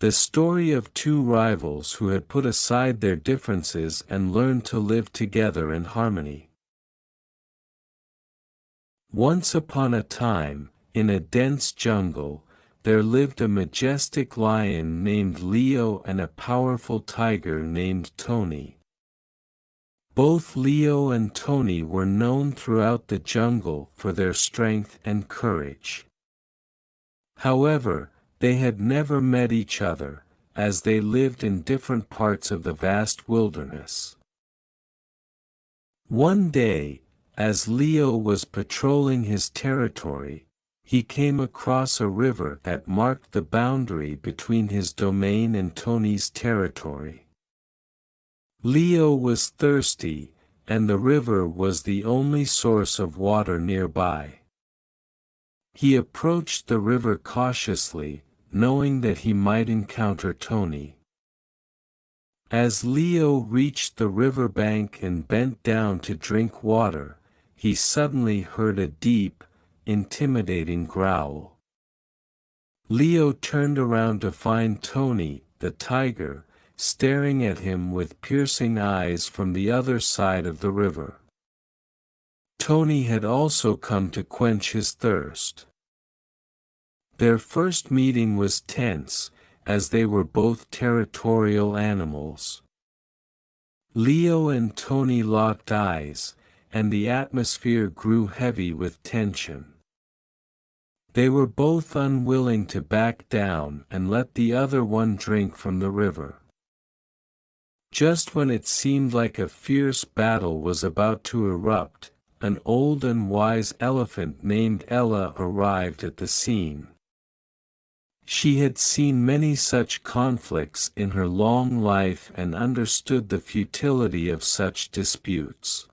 the story of two rivals who had put aside their differences and learned to live together in harmony. Once upon a time, in a dense jungle, there lived a majestic lion named Leo and a powerful tiger named Tony. Both Leo and Tony were known throughout the jungle for their strength and courage. However, they had never met each other, as they lived in different parts of the vast wilderness. One day, as Leo was patrolling his territory, he came across a river that marked the boundary between his domain and Tony's territory. Leo was thirsty, and the river was the only source of water nearby. He approached the river cautiously, knowing that he might encounter Tony. As Leo reached the river bank and bent down to drink water, he suddenly heard a deep, intimidating growl. Leo turned around to find Tony, the tiger, staring at him with piercing eyes from the other side of the river. Tony had also come to quench his thirst. Their first meeting was tense, as they were both territorial animals. Leo and Tony locked eyes, and the atmosphere grew heavy with tension. They were both unwilling to back down and let the other one drink from the river. Just when it seemed like a fierce battle was about to erupt, an old and wise elephant named Ella arrived at the scene. She had seen many such conflicts in her long life and understood the futility of such disputes.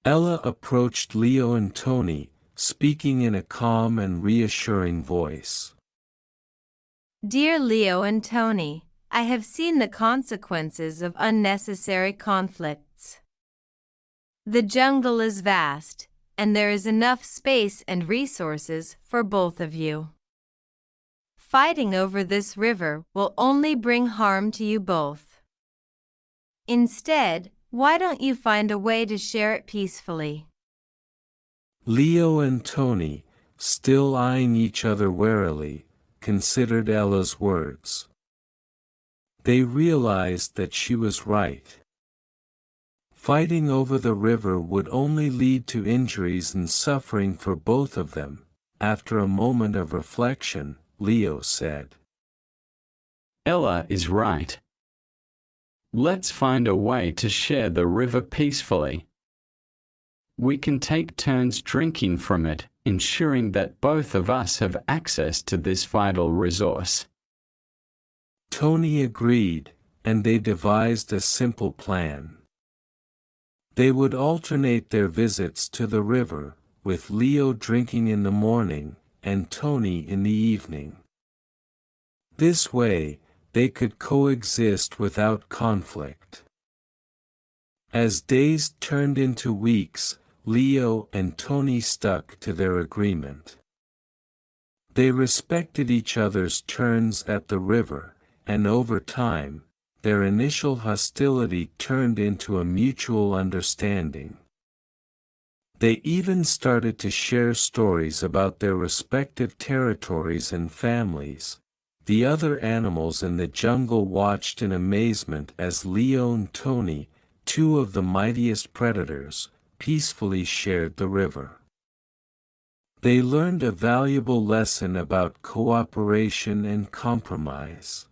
Ella approached Leo and Tony, speaking in a calm and reassuring voice. Dear Leo and Tony, I have seen the consequences of unnecessary conflicts. The jungle is vast, and there is enough space and resources for both of you. Fighting over this river will only bring harm to you both. Instead, why don't you find a way to share it peacefully? Leo and Tony, still eyeing each other warily, considered Ella's words. They realized that she was right. Fighting over the river would only lead to injuries and suffering for both of them. After a moment of reflection, Leo said, Ella is right. Let's find a way to share the river peacefully. We can take turns drinking from it, ensuring that both of us have access to this vital resource. Tony agreed, and they devised a simple plan. They would alternate their visits to the river, with Leo drinking in the morning, and Tony in the evening. This way, they could coexist without conflict. As days turned into weeks, Leo and Tony stuck to their agreement. They respected each other's turns at the river, and over time, their initial hostility turned into a mutual understanding. They even started to share stories about their respective territories and families. The other animals in the jungle watched in amazement as Leo and Tony, two of the mightiest predators, peacefully shared the river. They learned a valuable lesson about cooperation and compromise.